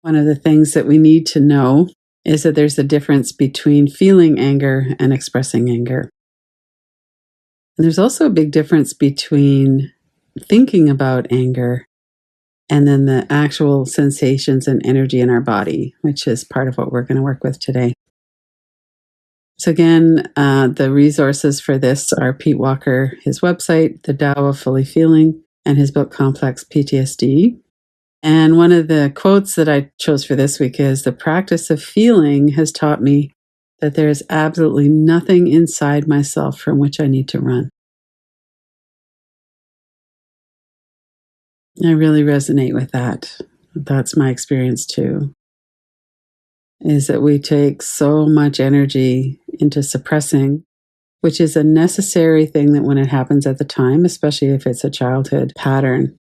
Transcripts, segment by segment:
One of the things that we need to know is that there's a difference between feeling anger and expressing anger. And there's also a big difference between thinking about anger and then the actual sensations and energy in our body, which is part of what we're going to work with today. So again, the resources for this are Pete Walker, his website, The Tao of Fully Feeling, and his book, Complex PTSD. And one of the quotes that I chose for this week is, "The practice of feeling has taught me that there is absolutely nothing inside myself from which I need to run." I really resonate with that. That's my experience too, is that we take so much energy into suppressing, which is a necessary thing that when it happens at the time, especially if it's a childhood pattern.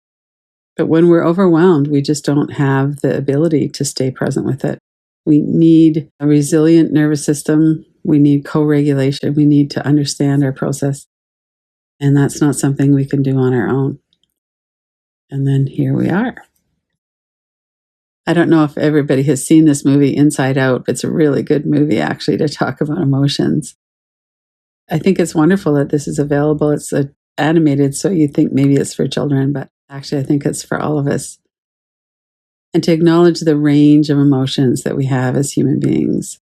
But when we're overwhelmed, we just don't have the ability to stay present with it. We need a resilient nervous system. We need co-regulation. We need to understand our process. And that's not something we can do on our own. And then here we are. I don't know if everybody has seen this movie, Inside Out. It's a really good movie, actually, to talk about emotions. I think it's wonderful that this is available. It's animated, so you think maybe it's for children, but actually I think it's for all of us. And to acknowledge the range of emotions that we have as human beings.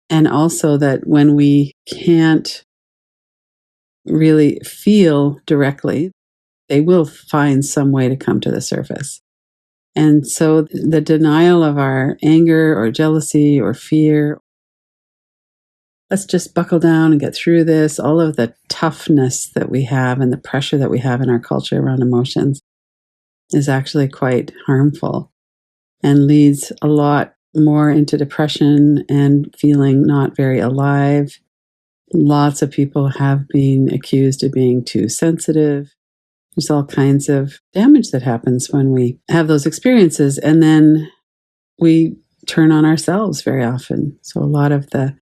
And also that when we can't really feel directly, they will find some way to come to the surface. And so the denial of our anger or jealousy or fear, let's just buckle down and get through this, all of the toughness that we have and the pressure that we have in our culture around emotions is actually quite harmful and leads a lot more into depression and feeling not very alive. Lots of people have been accused of being too sensitive. There's all kinds of damage that happens when we have those experiences, and then we turn on ourselves very often. So a lot of the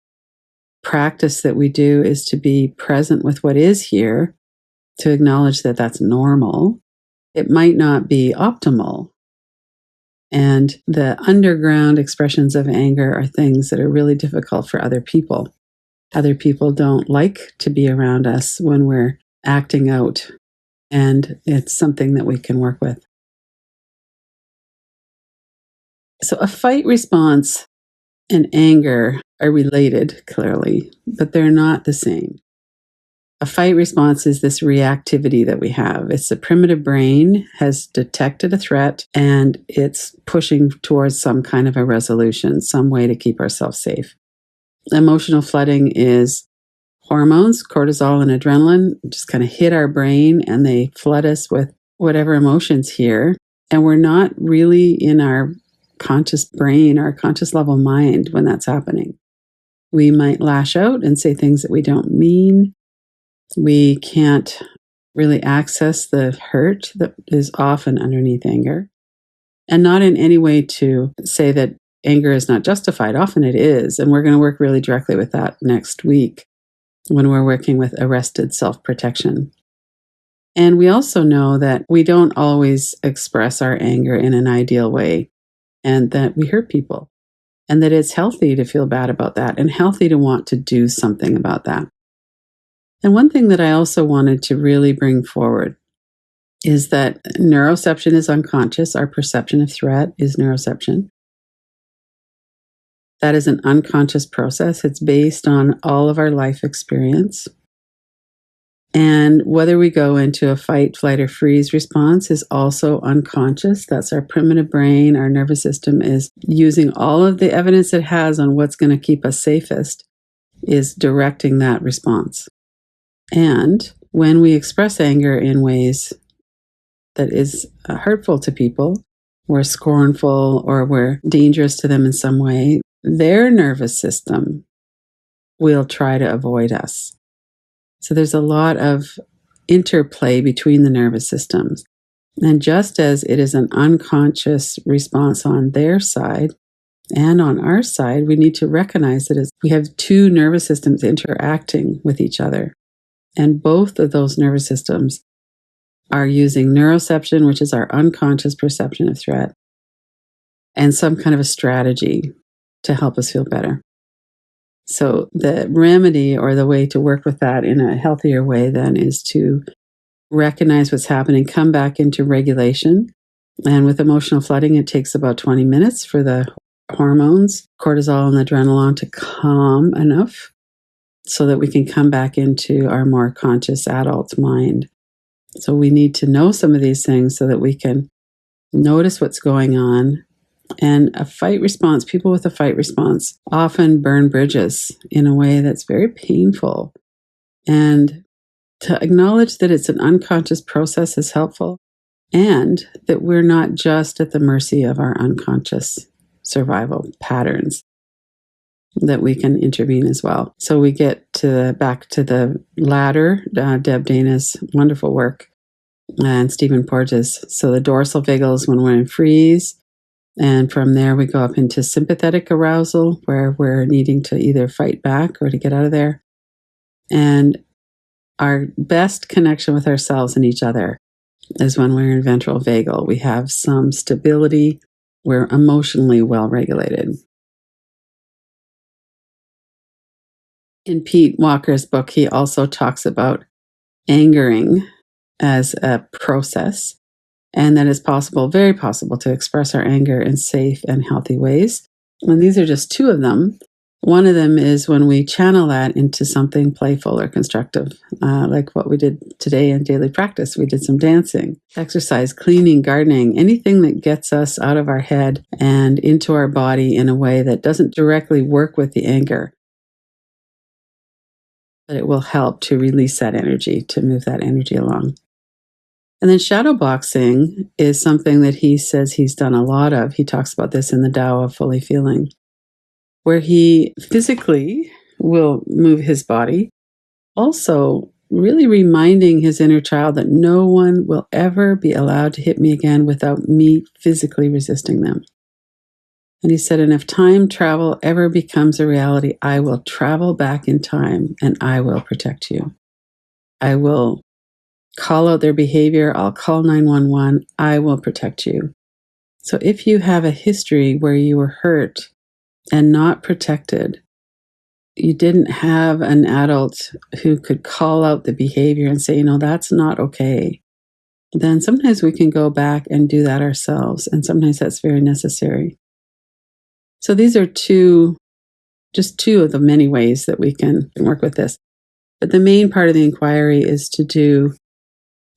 practice that we do is to be present with what is here, to acknowledge that that's normal. It might not be optimal. And the underground expressions of anger are things that are really difficult for other people. Other people don't like to be around us when we're acting out. And it's something that we can work with. So a fight response and anger are related, clearly, but they're not the same. A fight response is this reactivity that we have. It's the primitive brain has detected a threat and it's pushing towards some kind of a resolution, some way to keep ourselves safe. Emotional flooding is hormones, cortisol and adrenaline, just kind of hit our brain and they flood us with whatever emotions here. And we're not really in our conscious brain, our conscious level mind when that's happening. We might lash out and say things that we don't mean. We can't really access the hurt that is often underneath anger. And not in any way to say that anger is not justified. Often it is. And we're going to work really directly with that next week when we're working with arrested self-protection. And we also know that we don't always express our anger in an ideal way and that we hurt people and that it's healthy to feel bad about that and healthy to want to do something about that. And one thing that I also wanted to really bring forward is that neuroception is unconscious. Our perception of threat is neuroception. That is an unconscious process. It's based on all of our life experience. And whether we go into a fight, flight, or freeze response is also unconscious. That's our primitive brain. Our nervous system is using all of the evidence it has on what's going to keep us safest, is directing that response. And when we express anger in ways that is hurtful to people, we're scornful or we're dangerous to them in some way, their nervous system will try to avoid us. So there's a lot of interplay between the nervous systems. And just as it is an unconscious response on their side and on our side, we need to recognize that we have two nervous systems interacting with each other. And both of those nervous systems are using neuroception, which is our unconscious perception of threat, and some kind of a strategy to help us feel better. So the remedy or the way to work with that in a healthier way then is to recognize what's happening, come back into regulation. And with emotional flooding, it takes about 20 minutes for the hormones, cortisol and adrenaline, to calm enough so that we can come back into our more conscious adult mind. So we need to know some of these things so that we can notice what's going on. And a fight response, people with a fight response often burn bridges in a way that's very painful. And to acknowledge that it's an unconscious process is helpful, and that we're not just at the mercy of our unconscious survival patterns, that we can intervene as well. So we get back to the ladder, Deb Dana's wonderful work, and Stephen Porges. So the dorsal vagal is when we're in freeze. And from there, we go up into sympathetic arousal, where we're needing to either fight back or to get out of there. And our best connection with ourselves and each other is when we're in ventral vagal. We have some stability. We're emotionally well regulated. In Pete Walker's book, he also talks about angering as a process, and that it's possible, very possible, to express our anger in safe and healthy ways. And these are just two of them. One of them is when we channel that into something playful or constructive, like what we did today in daily practice. We did some dancing, exercise, cleaning, gardening, anything that gets us out of our head and into our body in a way that doesn't directly work with the anger, but it will help to release that energy, to move that energy along. And then shadow boxing is something that he says he's done a lot of. He talks about this in the Tao of Fully Feeling, where he physically will move his body, also really reminding his inner child that no one will ever be allowed to hit me again without me physically resisting them. And he said, and if time travel ever becomes a reality, I will travel back in time and I will protect you. I will call out their behavior. I'll call 911. I will protect you. So if you have a history where you were hurt and not protected, you didn't have an adult who could call out the behavior and say, that's not okay, then sometimes we can go back and do that ourselves. And sometimes that's very necessary. So these are just two of the many ways that we can work with this. But the main part of the inquiry is to do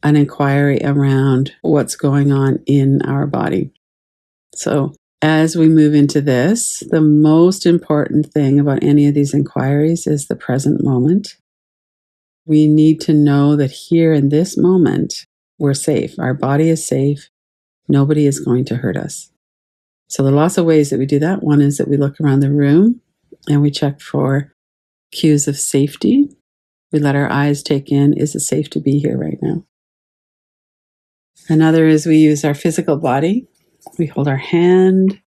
an inquiry around what's going on in our body. So as we move into this, the most important thing about any of these inquiries is the present moment. We need to know that here in this moment, we're safe. Our body is safe. Nobody is going to hurt us. So there are lots of ways that we do that. One is that we look around the room and we check for cues of safety. We let our eyes take in, is it safe to be here right now? Another is we use our physical body. We hold our hand.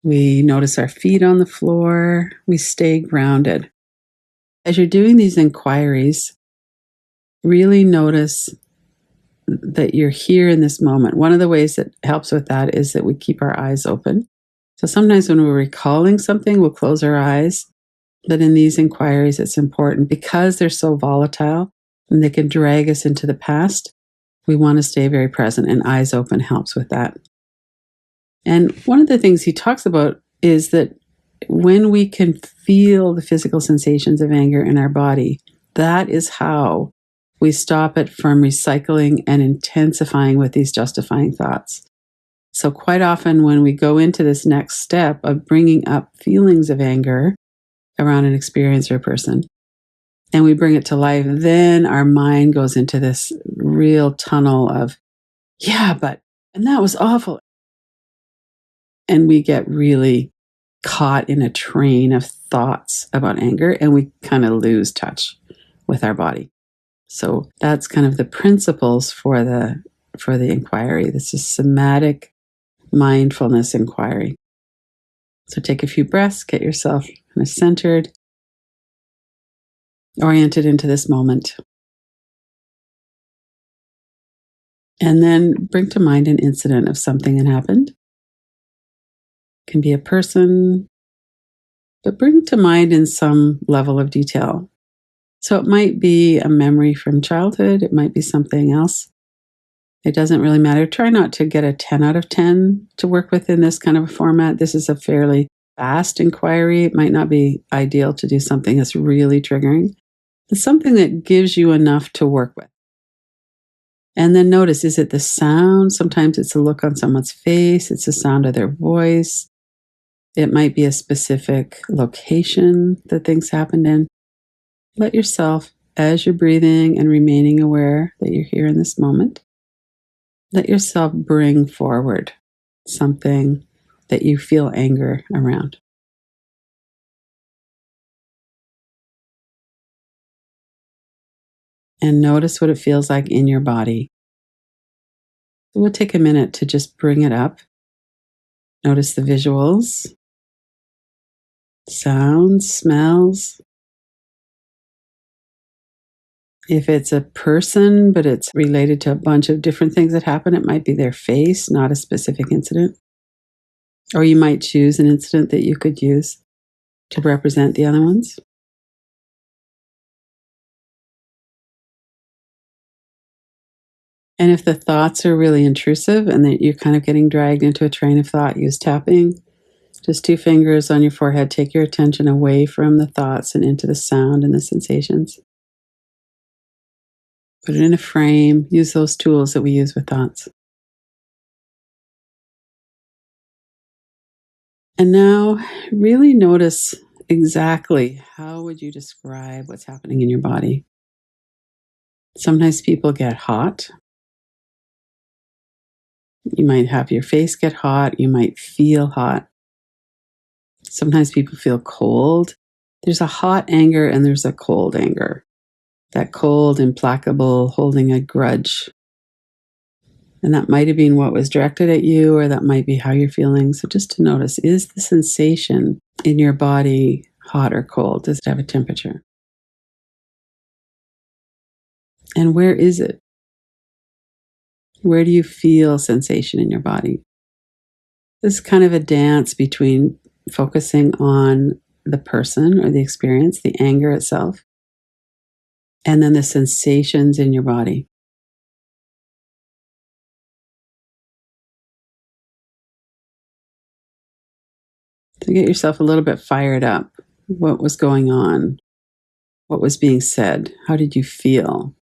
We notice our feet on the floor. We stay grounded. As you're doing these inquiries, really notice that you're here in this moment. One of the ways that helps with that is that we keep our eyes open. So sometimes when we're recalling something, we'll close our eyes. But in these inquiries, it's important because they're so volatile and they can drag us into the past. We want to stay very present, and eyes open helps with that. And one of the things he talks about is that when we can feel the physical sensations of anger in our body, that is how we stop it from recycling and intensifying with these justifying thoughts. So quite often when we go into this next step of bringing up feelings of anger around an experience or a person, and we bring it to life, then our mind goes into this real tunnel of, and that was awful. And we get really caught in a train of thoughts about anger, and we kind of lose touch with our body. So that's kind of the principles for the inquiry. This is somatic mindfulness inquiry. So take a few breaths, get yourself kind of centered, oriented into this moment. And then bring to mind an incident of something that happened. It can be a person, but bring to mind in some level of detail. So it might be a memory from childhood, it might be something else. It doesn't really matter. Try not to get a 10 out of 10 to work with in this kind of a format. This is a fairly fast inquiry. It might not be ideal to do something that's really triggering. It's something that gives you enough to work with. And then notice, is it the sound? Sometimes it's a look on someone's face, it's the sound of their voice. It might be a specific location that things happened in. Let yourself, as you're breathing and remaining aware that you're here in this moment, let yourself bring forward something that you feel anger around. And notice what it feels like in your body. We'll take a minute to just bring it up. Notice the visuals, sounds, smells. If it's a person, but it's related to a bunch of different things that happen, it might be their face, not a specific incident. Or you might choose an incident that you could use to represent the other ones. And if the thoughts are really intrusive and that you're kind of getting dragged into a train of thought, use tapping. Just 2 fingers on your forehead. Take your attention away from the thoughts and into the sound and the sensations. Put it in a frame. Use those tools that we use with thoughts. And now really notice exactly how would you describe what's happening in your body. Sometimes people get hot. You might have your face get hot. You might feel hot. Sometimes people feel cold. There's a hot anger and there's a cold anger. That cold, implacable, holding a grudge. And that might have been what was directed at you, or that might be how you're feeling. So just to notice, is the sensation in your body hot or cold? Does it have a temperature? And where is it? Where do you feel sensation in your body? This is kind of a dance between focusing on the person or the experience, the anger itself, and then the sensations in your body. So get yourself a little bit fired up. What was going on? What was being said? How did you feel?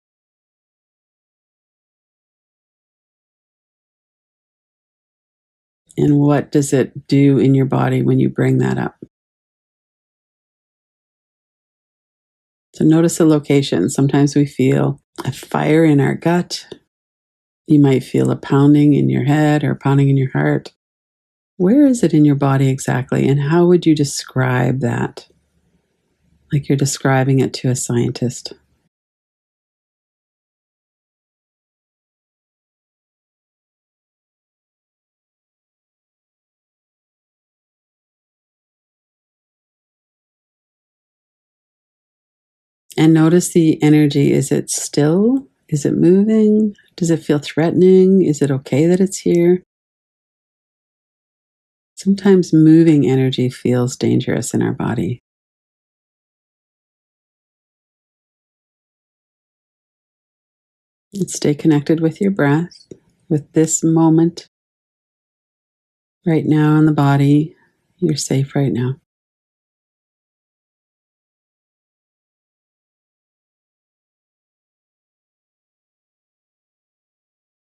And what does it do in your body when you bring that up? So notice the location. Sometimes we feel a fire in our gut. You might feel a pounding in your head or pounding in your heart. Where is it in your body exactly? And how would you describe that? Like you're describing it to a scientist. And notice the energy. Is it still? Is it moving? Does it feel threatening? Is it okay that it's here? Sometimes moving energy feels dangerous in our body. And stay connected with your breath, with this moment right now in the body. You're safe right now.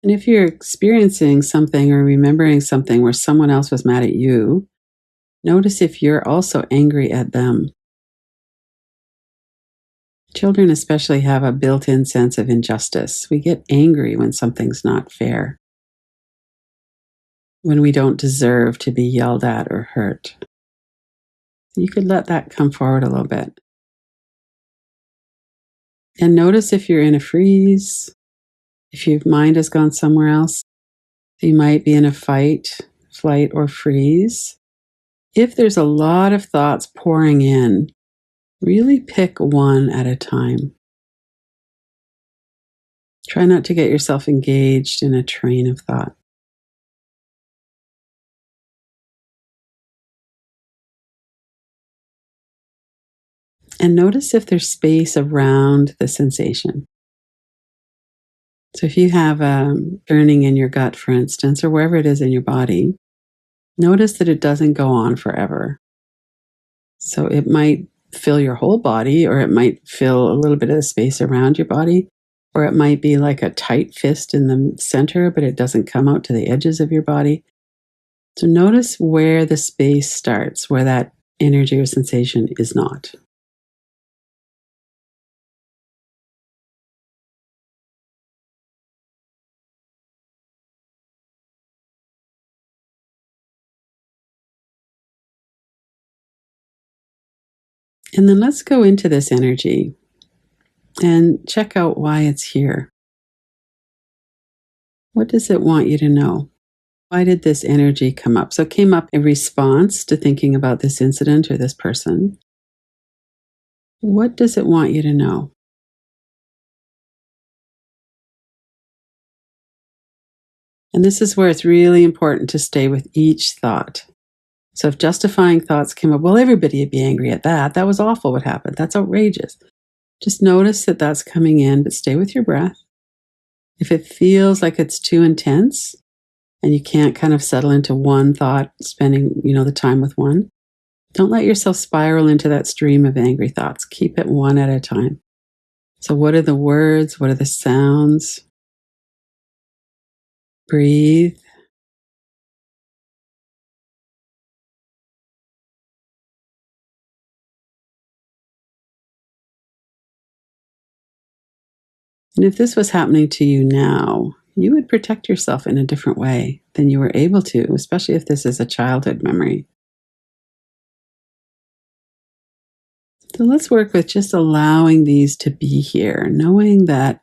And if you're experiencing something or remembering something where someone else was mad at you, notice if you're also angry at them. Children especially have a built-in sense of injustice. We get angry when something's not fair, when we don't deserve to be yelled at or hurt. You could let that come forward a little bit. And notice if you're in a freeze, if your mind has gone somewhere else. You might be in a fight, flight, or freeze. If there's a lot of thoughts pouring in, really pick one at a time. Try not to get yourself engaged in a train of thought. And notice if there's space around the sensation. So if you have a burning in your gut, for instance, or wherever it is in your body, notice that it doesn't go on forever. So it might fill your whole body, or it might fill a little bit of the space around your body, or it might be like a tight fist in the center, but it doesn't come out to the edges of your body. So notice where the space starts, where that energy or sensation is not. And then let's go into this energy and check out why it's here. What does it want you to know? Why did this energy come up? So it came up in response to thinking about this incident or this person. What does it want you to know? And this is where it's really important to stay with each thought. So if justifying thoughts came up, well, everybody would be angry at that. That was awful what happened. That's outrageous. Just notice that that's coming in, but stay with your breath. If it feels like it's too intense and you can't kind of settle into one thought, spending, the time with one, don't let yourself spiral into that stream of angry thoughts. Keep it one at a time. So what are the words? What are the sounds? Breathe. And if this was happening to you now, you would protect yourself in a different way than you were able to, especially if this is a childhood memory. So let's work with just allowing these to be here, knowing that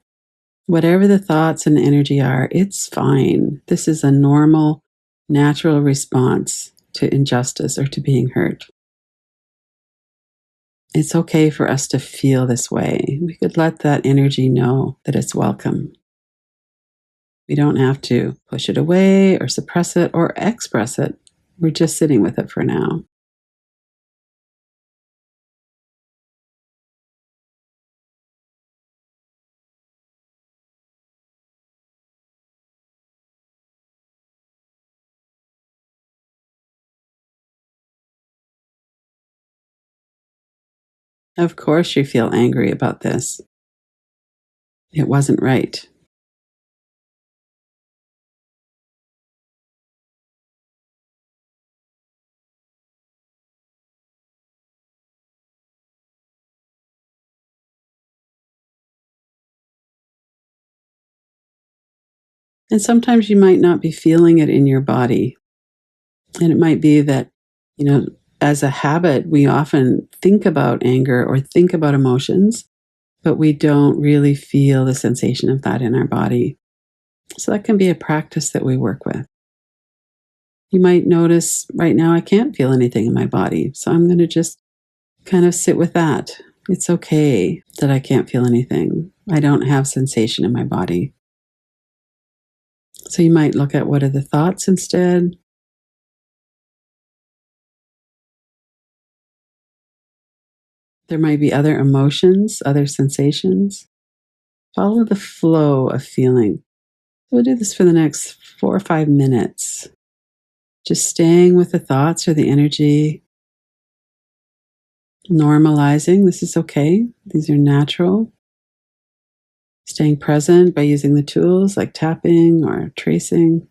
whatever the thoughts and energy are, it's fine. This is a normal, natural response to injustice or to being hurt. It's okay for us to feel this way. We could let that energy know that it's welcome. We don't have to push it away or suppress it or express it. We're just sitting with it for now. Of course, you feel angry about this. It wasn't right. And sometimes you might not be feeling it in your body. And it might be that, you know, as a habit, we often think about anger or think about emotions, but we don't really feel the sensation of that in our body. So that can be a practice that we work with. You might notice right now I can't feel anything in my body. So I'm going to just kind of sit with that. It's okay that I can't feel anything. I don't have sensation in my body. So you might look at what are the thoughts instead. There might be other emotions, other sensations. Follow the flow of feeling. We'll do this for the next 4 or 5 minutes. Just staying with the thoughts or the energy, normalizing. This is okay. These are natural. Staying present by using the tools like tapping or tracing.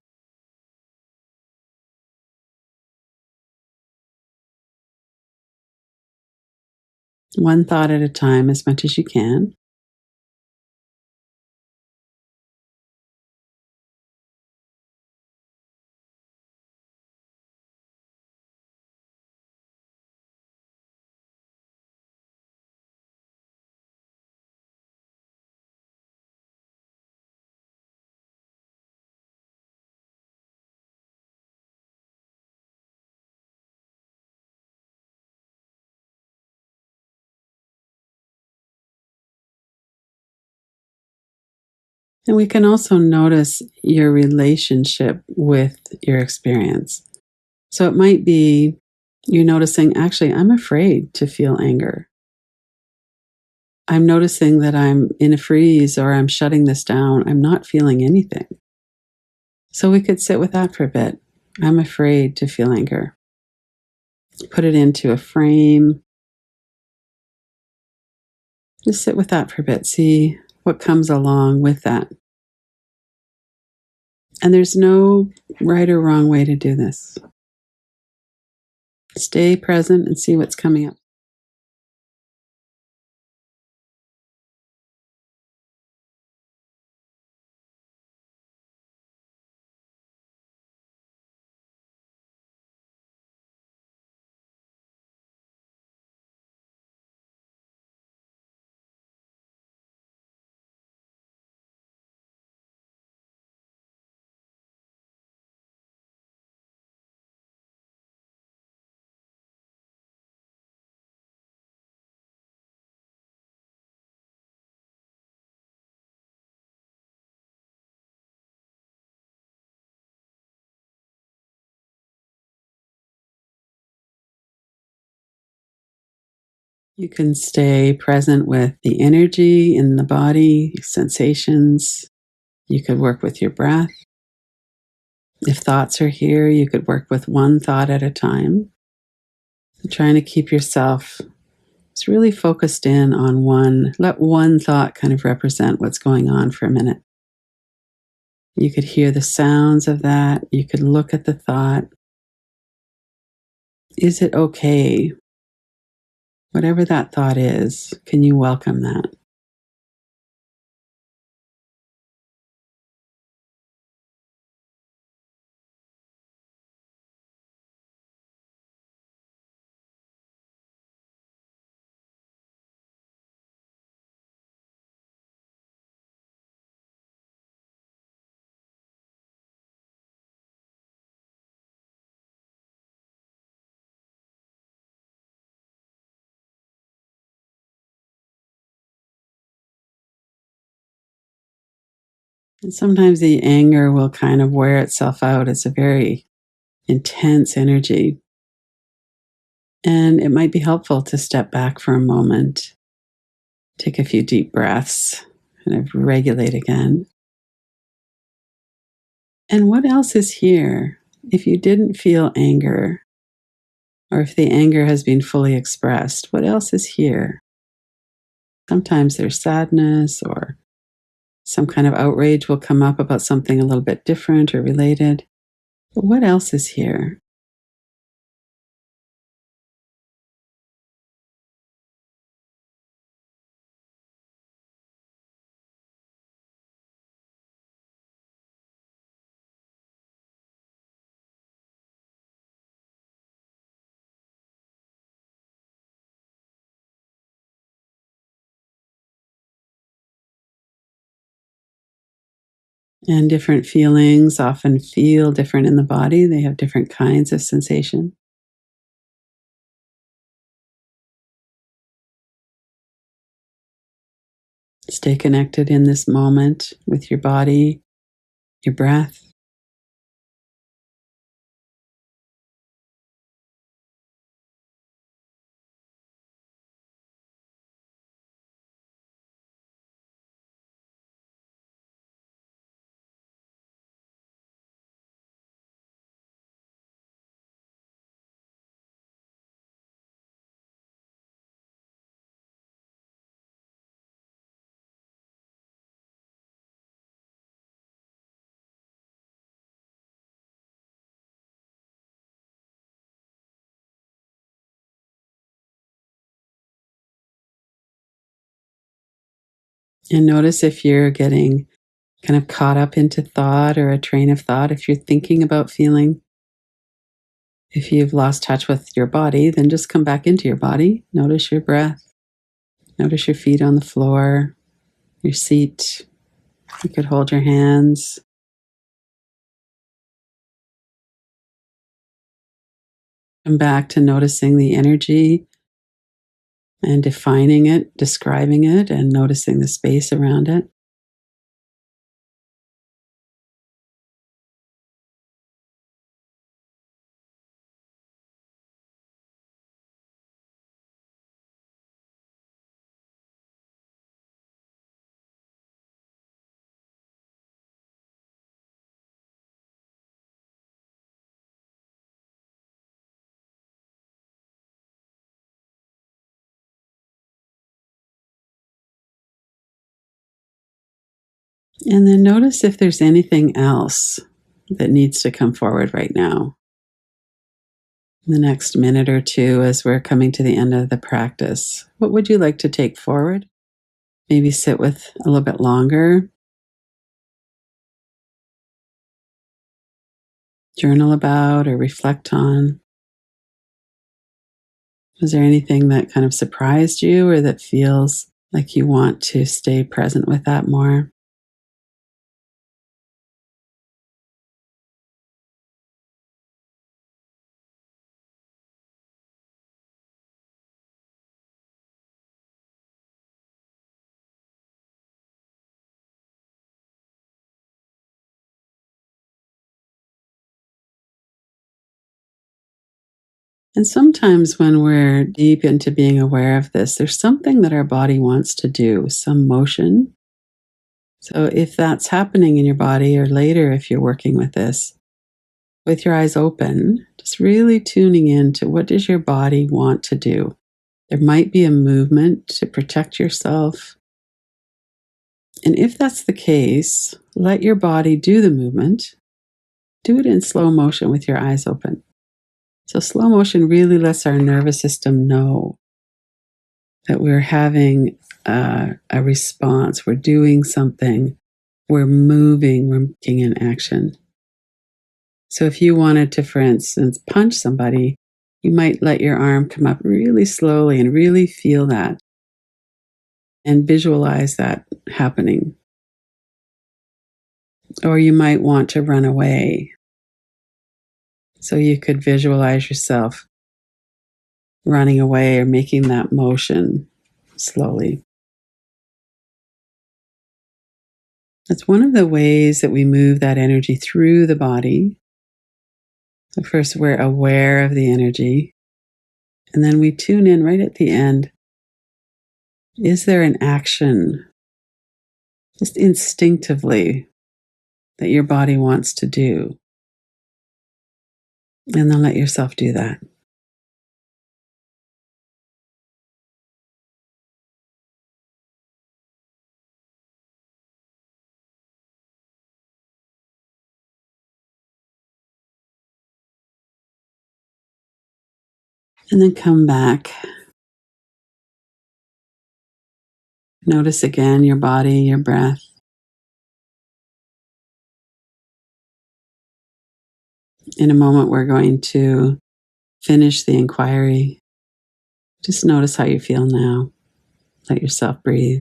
One thought at a time as much as you can. And we can also notice your relationship with your experience. So it might be you're noticing, actually, I'm afraid to feel anger. I'm noticing that I'm in a freeze or I'm shutting this down. I'm not feeling anything. So we could sit with that for a bit. I'm afraid to feel anger. Put it into a frame. Just sit with that for a bit. See what comes along with that. And there's no right or wrong way to do this. Stay present and see what's coming up. You can stay present with the energy in the body, sensations. You could work with your breath. If thoughts are here, you could work with one thought at a time. Trying to keep yourself really focused in on one. Let one thought kind of represent what's going on for a minute. You could hear the sounds of that. You could look at the thought. Is it okay? Whatever that thought is, can you welcome that? And sometimes the anger will kind of wear itself out as a very intense energy. And it might be helpful to step back for a moment, take a few deep breaths, kind of regulate again. And what else is here? If you didn't feel anger, or if the anger has been fully expressed, what else is here? Sometimes there's sadness or some kind of outrage will come up about something a little bit different or related. But what else is here? And different feelings often feel different in the body. They have different kinds of sensation. Stay connected in this moment with your body, your breath. And notice if you're getting kind of caught up into thought or a train of thought, if you're thinking about feeling. If you've lost touch with your body, then just come back into your body. Notice your breath. Notice your feet on the floor, your seat. You could hold your hands. Come back to noticing the energy and defining it, describing it, and noticing the space around it. And then notice if there's anything else that needs to come forward right now. In the next minute or two, as we're coming to the end of the practice, what would you like to take forward? Maybe sit with a little bit longer, journal about, or reflect on. Is there anything that kind of surprised you or that feels like you want to stay present with that more? And sometimes when we're deep into being aware of this, there's something that our body wants to do, some motion. So if that's happening in your body, or later if you're working with this, with your eyes open, just really tuning in to what does your body want to do. There might be a movement to protect yourself. And if that's the case, let your body do the movement. Do it in slow motion with your eyes open. So slow motion really lets our nervous system know that we're having a response, we're doing something, we're moving, we're making an action. So if you wanted to, for instance, punch somebody, you might let your arm come up really slowly and really feel that and visualize that happening. Or you might want to run away. So you could visualize yourself running away or making that motion slowly. That's one of the ways that we move that energy through the body. So first, we're aware of the energy, and then we tune in right at the end. Is there an action, just instinctively, that your body wants to do? And then let yourself do that. And then come back. Notice again your body, your breath. In a moment, we're going to finish the inquiry. Just notice how you feel now. Let yourself breathe.